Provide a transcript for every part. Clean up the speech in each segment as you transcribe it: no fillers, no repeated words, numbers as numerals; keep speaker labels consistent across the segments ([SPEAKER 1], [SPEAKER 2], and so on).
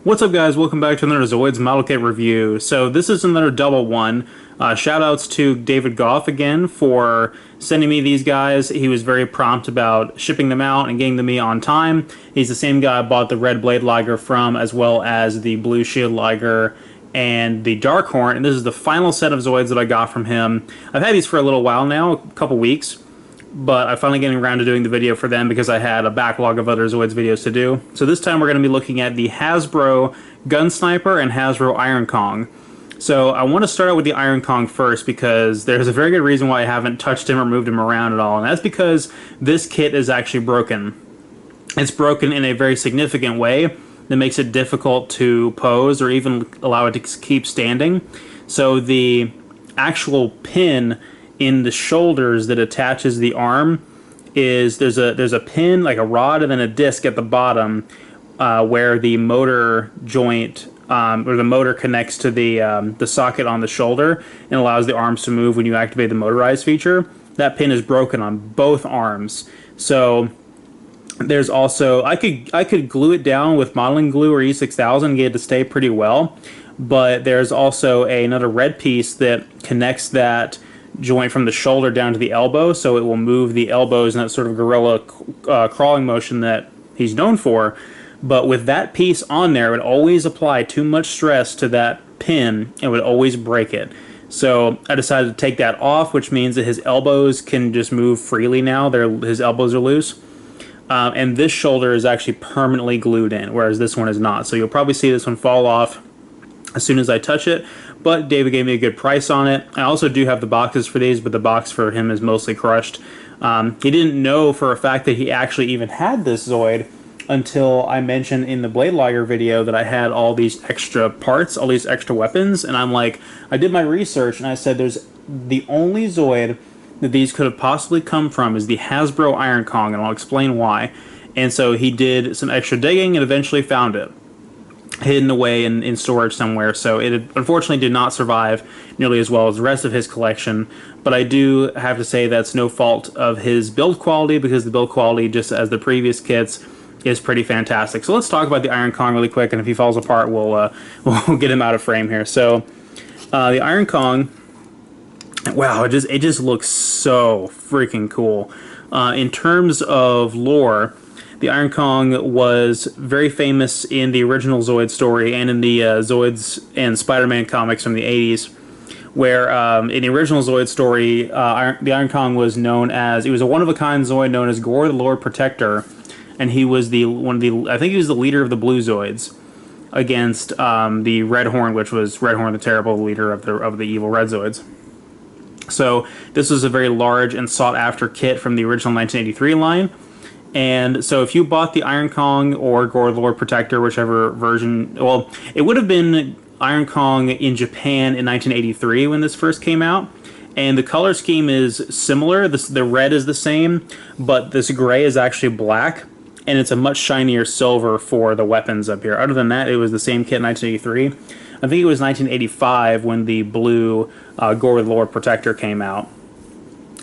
[SPEAKER 1] What's up, guys? Welcome back to another Zoids model kit review. So this is another double one. Shout outs to David Goff again for sending me these guys. He was very prompt about shipping them out and getting them to me on time. He's the same guy I bought the red blade Liger from, as well as the blue shield Liger and the dark horn. And this is the final set of Zoids that I got from him. I've had these for a little while now, a couple weeks, but I'm finally getting around to doing the video for them because I had a backlog of other Zoids videos to do. So this time we're going to be looking at the Hasbro Gun Sniper and Hasbro Iron Kong. So I want to start out with the Iron Kong first because there's a very good reason why I haven't touched him or moved him around at all, and that's because this kit is actually broken. It's broken in a very significant way that makes it difficult to pose or even allow it to keep standing. So the actual pin in the shoulders that attaches the arm is there's a pin, like a rod, and then a disc at the bottom where the motor joint or the motor connects to the socket on the shoulder and allows the arms to move when you activate the motorized feature. That pin is broken on both arms. So there's also I could glue it down with modeling glue or E6000 and get it to stay pretty well, but there's also another red piece that connects that joint from the shoulder down to the elbow, so it will move the elbows in that sort of gorilla crawling motion that he's known for. But with that piece on there, it would always apply too much stress to that pin and would always break it. So I decided to take that off, which means that his elbows can just move freely now. His elbows are loose. And this shoulder is actually permanently glued in, whereas this one is not. So you'll probably see this one fall off as soon as I touch it, but David gave me a good price on it. I also do have the boxes for these, but the box for him is mostly crushed. He didn't know for a fact that he actually even had this Zoid until I mentioned in the Blade Liger video that I had all these extra parts, all these extra weapons, and I'm like, I did my research and I said there's the only Zoid that these could have possibly come from is the Hasbro Iron Kong, and I'll explain why. And so he did some extra digging and eventually found it hidden away in storage somewhere, so it unfortunately did not survive nearly as well as the rest of his collection. But I do have to say that's no fault of his build quality, because the build quality, just as the previous kits, is pretty fantastic. So let's talk about the Iron Kong really quick, and if he falls apart, we'll get him out of frame here. So the Iron Kong, wow, it just looks so freaking cool. In terms of lore, the Iron Kong was very famous in the original Zoid story and in the Zoids and Spider-Man comics from the 80s, where in the original Zoid story, the Iron Kong was known as, he was a one-of-a-kind Zoid known as Gore the Lord Protector, and he was I think he was the leader of the Blue Zoids against the Red Horn, which was Red Horn the Terrible, leader of the evil Red Zoids. So this was a very large and sought-after kit from the original 1983 line. And so if you bought the Iron Kong or Gore the Lord Protector, whichever version, well, it would have been Iron Kong in Japan in 1983 when this first came out. And the color scheme is similar. The red is the same, but this gray is actually black, and it's a much shinier silver for the weapons up here. Other than that, it was the same kit in 1983. I think it was 1985 when the blue Gore the Lord Protector came out.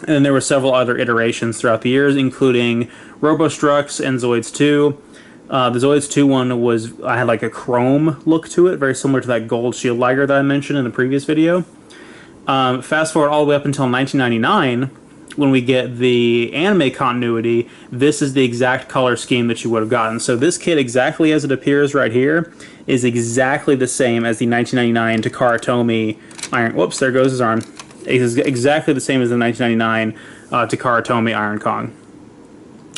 [SPEAKER 1] And then there were several other iterations throughout the years, including Robostrux and Zoids 2. The Zoids 2 one I had like a chrome look to it, very similar to that gold shield Liger that I mentioned in the previous video. Fast forward all the way up until 1999, when we get the anime continuity, this is the exact color scheme that you would have gotten. So this kit, exactly as it appears right here, is exactly the same as the 1999 Takara Tomy Iron... Whoops, there goes his arm. It is exactly the same as the 1999 Takara Tomy Iron Kong.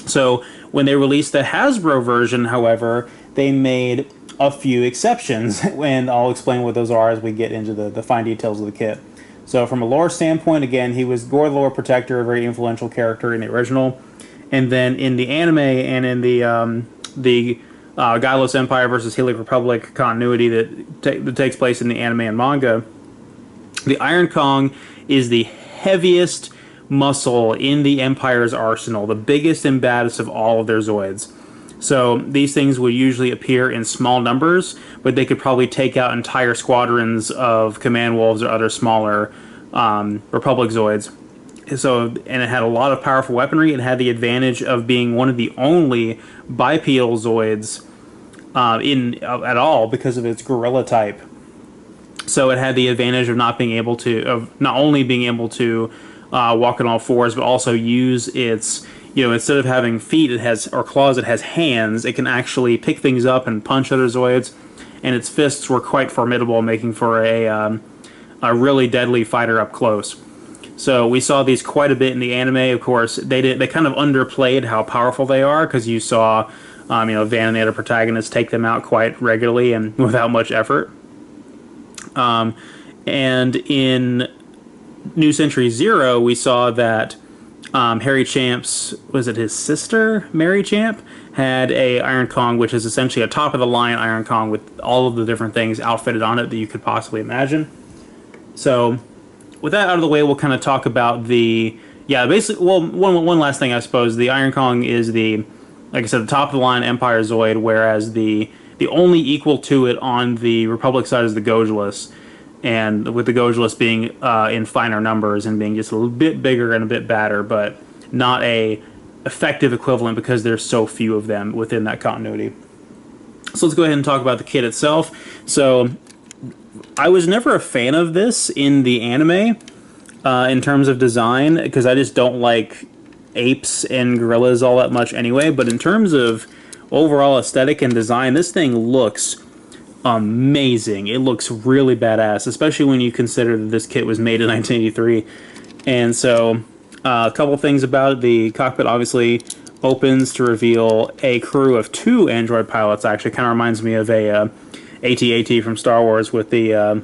[SPEAKER 1] So when they released the Hasbro version, however, they made a few exceptions, and I'll explain what those are as we get into the fine details of the kit. So from a lore standpoint, again, he was Gore the Lord Protector, a very influential character in the original. And then in the anime and in the Guileless Empire versus Healing Republic continuity that takes place in the anime and manga, the Iron Kong is the heaviest muscle in the Empire's arsenal, the biggest and baddest of all of their Zoids. So these things would usually appear in small numbers, but they could probably take out entire squadrons of Command Wolves or other smaller Republic Zoids. And it had a lot of powerful weaponry. It had the advantage of being one of the only bipedal Zoids at all because of its gorilla type. So it had the advantage of not only being able to walk on all fours, but also use its, instead of having feet, or claws, it has hands. It can actually pick things up and punch other Zoids, and its fists were quite formidable, making for a really deadly fighter up close. So we saw these quite a bit in the anime. Of course, they kind of underplayed how powerful they are, because you saw Van and the other protagonists take them out quite regularly and without much effort. And in New Century Zero, we saw that Harry Champ's, was it his sister, Mary Champ, had a Iron Kong, which is essentially a top-of-the-line Iron Kong with all of the different things outfitted on it that you could possibly imagine. So, with that out of the way, we'll kind of talk about basically, well, one last thing, I suppose. The Iron Kong is like I said, the top-of-the-line Empire Zoid, whereas the only equal to it on the Republic side is the Gojulus, and with the Gojulus being in finer numbers and being just a little bit bigger and a bit badder, but not a effective equivalent because there's so few of them within that continuity. So let's go ahead and talk about the kit itself. So I was never a fan of this in the anime in terms of design, because I just don't like apes and gorillas all that much anyway, but in terms of overall aesthetic and design, this thing looks amazing. It looks really badass, especially when you consider that this kit was made in 1983. And so, a couple things about it. The cockpit obviously opens to reveal a crew of 2 android pilots. Actually, kind of reminds me of a AT-AT from Star Wars with the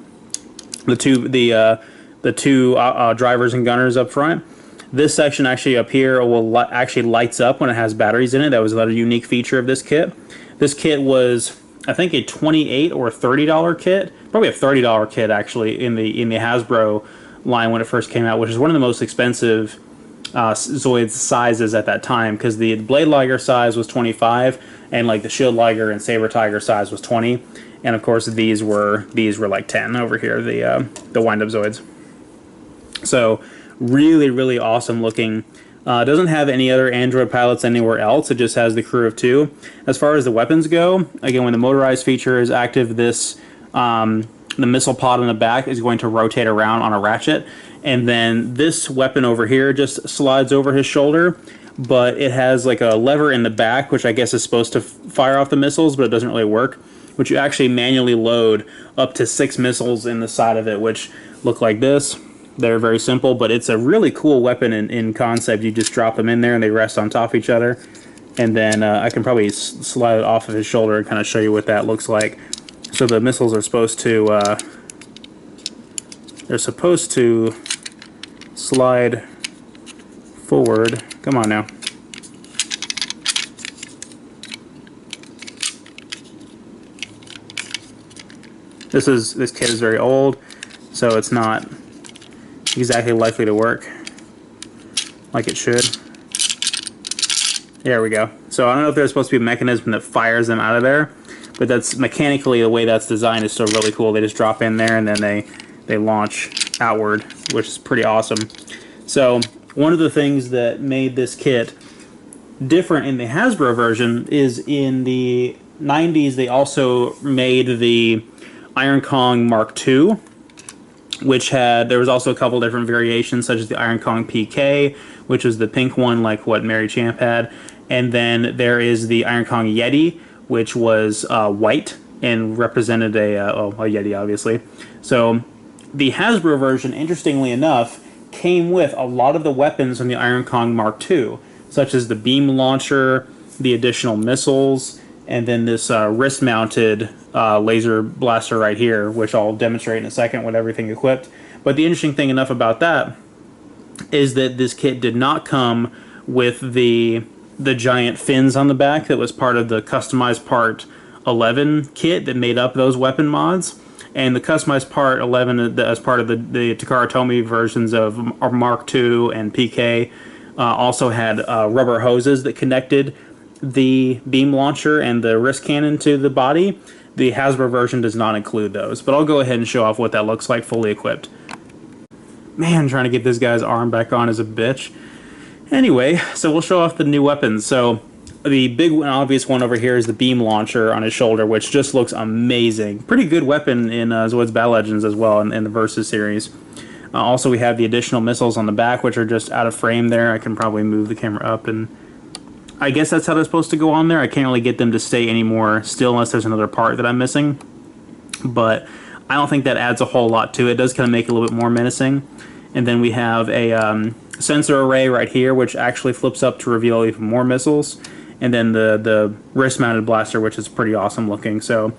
[SPEAKER 1] two drivers and gunners up front. This section actually up here actually lights up when it has batteries in it. That was another unique feature of this kit. This kit was, I think, a $28 or $30 kit, probably a $30 kit actually in the Hasbro line when it first came out, which is one of the most expensive Zoids sizes at that time, because the Blade Liger size was $25, and like the Shield Liger and Saber Tiger size was $20, and of course these were like $10 over here, the wind-up Zoids. So really, really awesome looking. Doesn't have any other android pilots anywhere else. It just has the crew of 2. As far as the weapons go, again, when the motorized feature is active, the missile pod in the back is going to rotate around on a ratchet, and then this weapon over here just slides over his shoulder, but it has like a lever in the back, which I guess is supposed to fire off the missiles, but it doesn't really work, which you actually manually load up to 6 missiles in the side of it, which look like this. They're very simple, but it's a really cool weapon in concept. You just drop them in there and they rest on top of each other. And then I can probably slide it off of his shoulder and kind of show you what that looks like. So the missiles are supposed to, they're supposed to slide forward. Come on now. This kit is very old, so it's not exactly likely to work like it should. There we go. So I don't know if there's supposed to be a mechanism that fires them out of there, but that's mechanically the way that's designed is still really cool. They just drop in there and then they launch outward, which is pretty awesome. So one of the things that made this kit different in the Hasbro version is in the 90s they also made the Iron Kong Mark II, which there was also a couple different variations, such as the Iron Kong PK, which was the pink one like what Mary Champ had, and then there is the Iron Kong Yeti, which was white and represented a Yeti, obviously. So the Hasbro version, interestingly enough, came with a lot of the weapons from the Iron Kong Mark II, such as the beam launcher, the additional missiles, and then this wrist-mounted laser blaster right here, which I'll demonstrate in a second with everything equipped. But the interesting thing enough about that is that this kit did not come with the giant fins on the back that was part of the customized Part 11 kit that made up those weapon mods. And the customized Part 11, as part of the Takara Tomy versions of Mark II and PK, also had rubber hoses that connected the beam launcher and the wrist cannon to the body. The Hasbro version does not include those, but I'll go ahead and show off what that looks like fully equipped. Man, trying to get this guy's arm back on is a bitch. Anyway, so we'll show off the new weapons. So The big and obvious one over here is the beam launcher on his shoulder, which just looks amazing. Pretty good weapon in Zoids Battle Legends as well in the Versus series. Also, we have the additional missiles on the back, which are just out of frame there. I can probably move the camera up, and I guess that's how they're supposed to go on there. I can't really get them to stay anymore still unless there's another part that I'm missing. But I don't think that adds a whole lot to it. It does kind of make it a little bit more menacing. And then we have a sensor array right here, which actually flips up to reveal even more missiles. And then the wrist-mounted blaster, which is pretty awesome looking. So,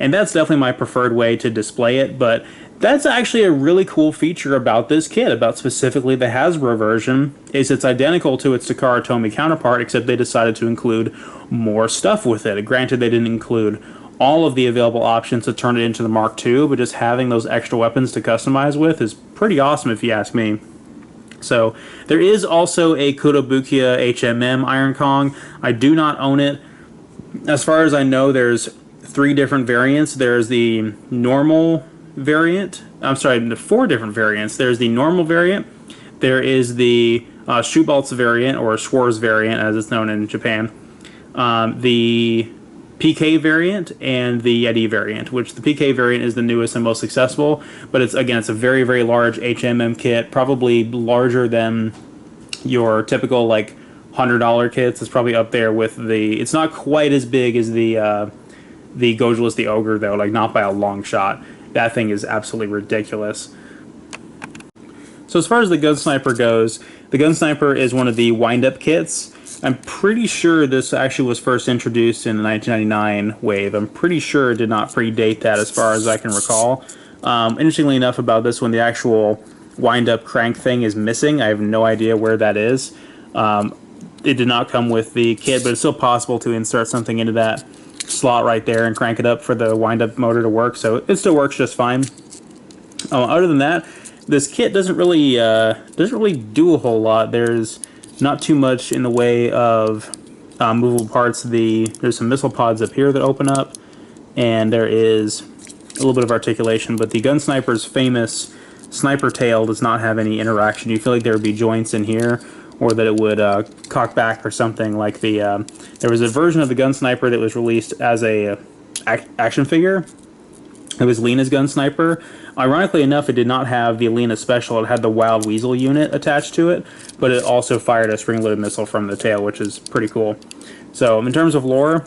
[SPEAKER 1] and that's definitely my preferred way to display it. But that's actually a really cool feature about this kit, about specifically the Hasbro version, is it's identical to its Takara Tomy counterpart, except they decided to include more stuff with it. Granted, they didn't include all of the available options to turn it into the Mark II, but just having those extra weapons to customize with is pretty awesome if you ask me. So there is also a Kotobukiya HMM Iron Kong. I do not own it. As far as I know, there's 3 different variants. There's the normal variant. I'm sorry, 4 different variants. There's the normal variant. There is the Schubaltz variant, or Schwarz variant as it's known in Japan. The PK variant and the Yeti variant, which the PK variant is the newest and most accessible, but it's a very, very large HMM kit, probably larger than your typical like $100 kits. It's probably up there with the, it's not quite as big as the Gojulus the Ogre though, like not by a long shot. That thing is absolutely ridiculous. So as far as the Gun Sniper goes, the Gun Sniper is one of the wind-up kits. I'm pretty sure this actually was first introduced in the 1999 wave. I'm pretty sure it did not predate that as far as I can recall. Interestingly enough about this one, the actual wind-up crank thing is missing. I have no idea where that is. It did not come with the kit, but it's still possible to insert something into that slot right there and crank it up for the wind-up motor to work, so it still works just fine. Other than that, this kit doesn't really do a whole lot. There's not too much in the way of movable parts. There's some missile pods up here that open up, and there is a little bit of articulation, but the Gun Sniper's famous sniper tail does not have any interaction. You feel like there would be joints in here, or that it would cock back or something. Like there was a version of the Gun Sniper that was released as a action figure. It was Lena's Gun Sniper. Ironically enough, it did not have the Lena Special. It had the Wild Weasel unit attached to it, but it also fired a spring-loaded missile from the tail, which is pretty cool. So in terms of lore,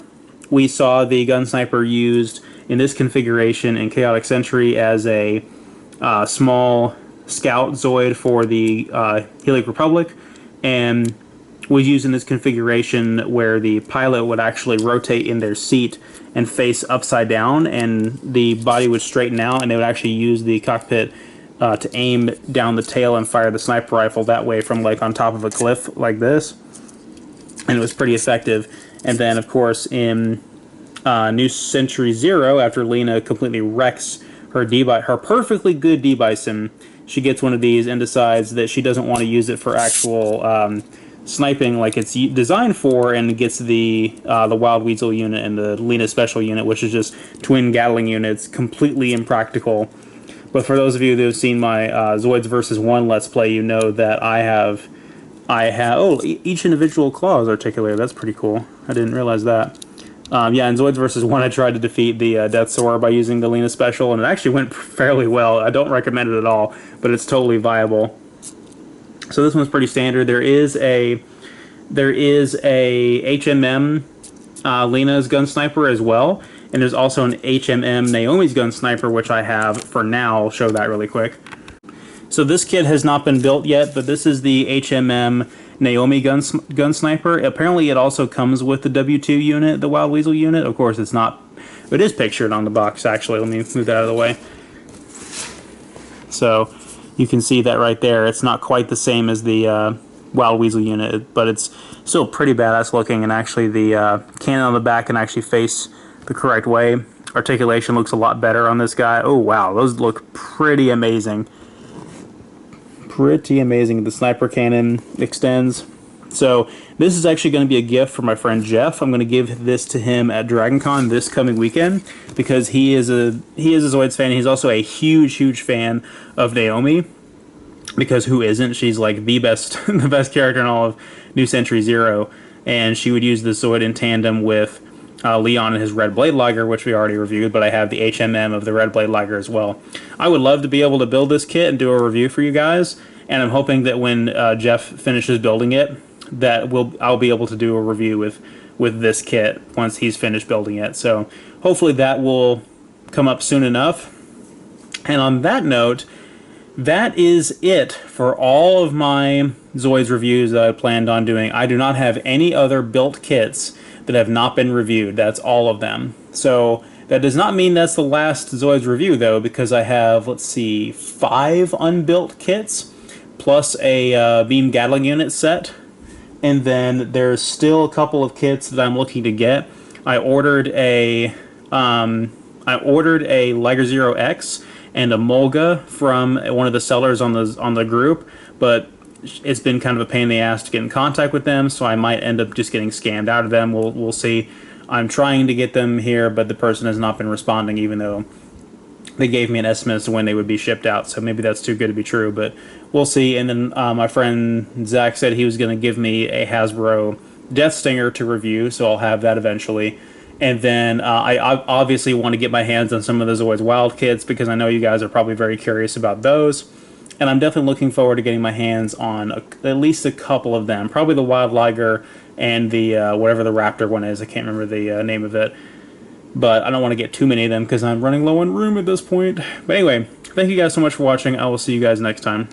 [SPEAKER 1] we saw the Gun Sniper used in this configuration in Chaotic Century as a small scout Zoid for the Helic Republic, and was used in this configuration where the pilot would actually rotate in their seat and face upside down, and the body would straighten out, and they would actually use the cockpit to aim down the tail and fire the sniper rifle that way from like on top of a cliff like this, and it was pretty effective. And then of course in New Century Zero, after Lena completely wrecks her perfectly good D-Bison, she gets one of these and decides that she doesn't want to use it for actual sniping like it's designed for, and gets the Wild Weasel unit and the Lena Special unit, which is just twin Gatling units, completely impractical. But for those of you that have seen my Zoids vs. 1 Let's Play, you know that I have each individual claw is articulated. That's pretty cool. I didn't realize that. Yeah, in Zoids vs. 1, I tried to defeat the Death Soar by using the Lena Special, and it actually went fairly well. I don't recommend it at all, but it's totally viable. So this one's pretty standard. There is a HMM Lena's Gun Sniper as well, and there's also an HMM Naomi's Gun Sniper, which I have for now. I'll show that really quick. So this kit has not been built yet, but this is the HMM Naomi Gun Sniper. Apparently it also comes with the W2 unit, the Wild Weasel unit. Of course it's not, it is pictured on the box actually. Let me move that out of the way. So you can see that right there. It's not quite the same as the Wild Weasel unit, but it's still pretty badass looking, and actually the cannon on the back can actually face the correct way. Articulation looks a lot better on this guy. Oh wow, those look pretty amazing. Pretty amazing. The sniper cannon extends. So this is actually going to be a gift for my friend Jeff. I'm going to give this to him at DragonCon this coming weekend, because he is a Zoids fan. He's also a huge fan of Naomi, because who isn't? She's like the best the best character in all of New Century Zero. and she would use the Zoid in tandem with Leon and his Red Blade Liger, which we already reviewed, but I have the HMM of the Red Blade Liger as well. I would love to be able to build this kit and do a review for you guys, and I'm hoping that when Jeff finishes building it, that I'll be able to do a review with this kit once he's finished building it. So hopefully that will come up soon enough. And on that note, that is it for all of my Zoids reviews that I planned on doing. I do not have any other built kits that have not been reviewed. That's all of them. So that does not mean that's the last Zoids review, though, because I have, let's see, 5 unbuilt kits, plus a beam Gatling unit set, and then there's still a couple of kits that I'm looking to get. I ordered a Liger Zero X and a Mulga from one of the sellers on the group, but it's been kind of a pain in the ass to get in contact with them, so I might end up just getting scammed out of them. We'll see. I'm trying to get them here, but the person has not been responding, even though they gave me an estimate as to when they would be shipped out, so maybe that's too good to be true, but we'll see. And then my friend Zach said he was going to give me a Hasbro Death Stinger to review, so I'll have that eventually. And then I obviously want to get my hands on some of the Zoids Wild kits, because I know you guys are probably very curious about those. And I'm definitely looking forward to getting my hands on at least a couple of them. Probably the Wild Liger and the whatever the Raptor one is. I can't remember the name of it. But I don't want to get too many of them because I'm running low on room at this point. But anyway, thank you guys so much for watching. I will see you guys next time.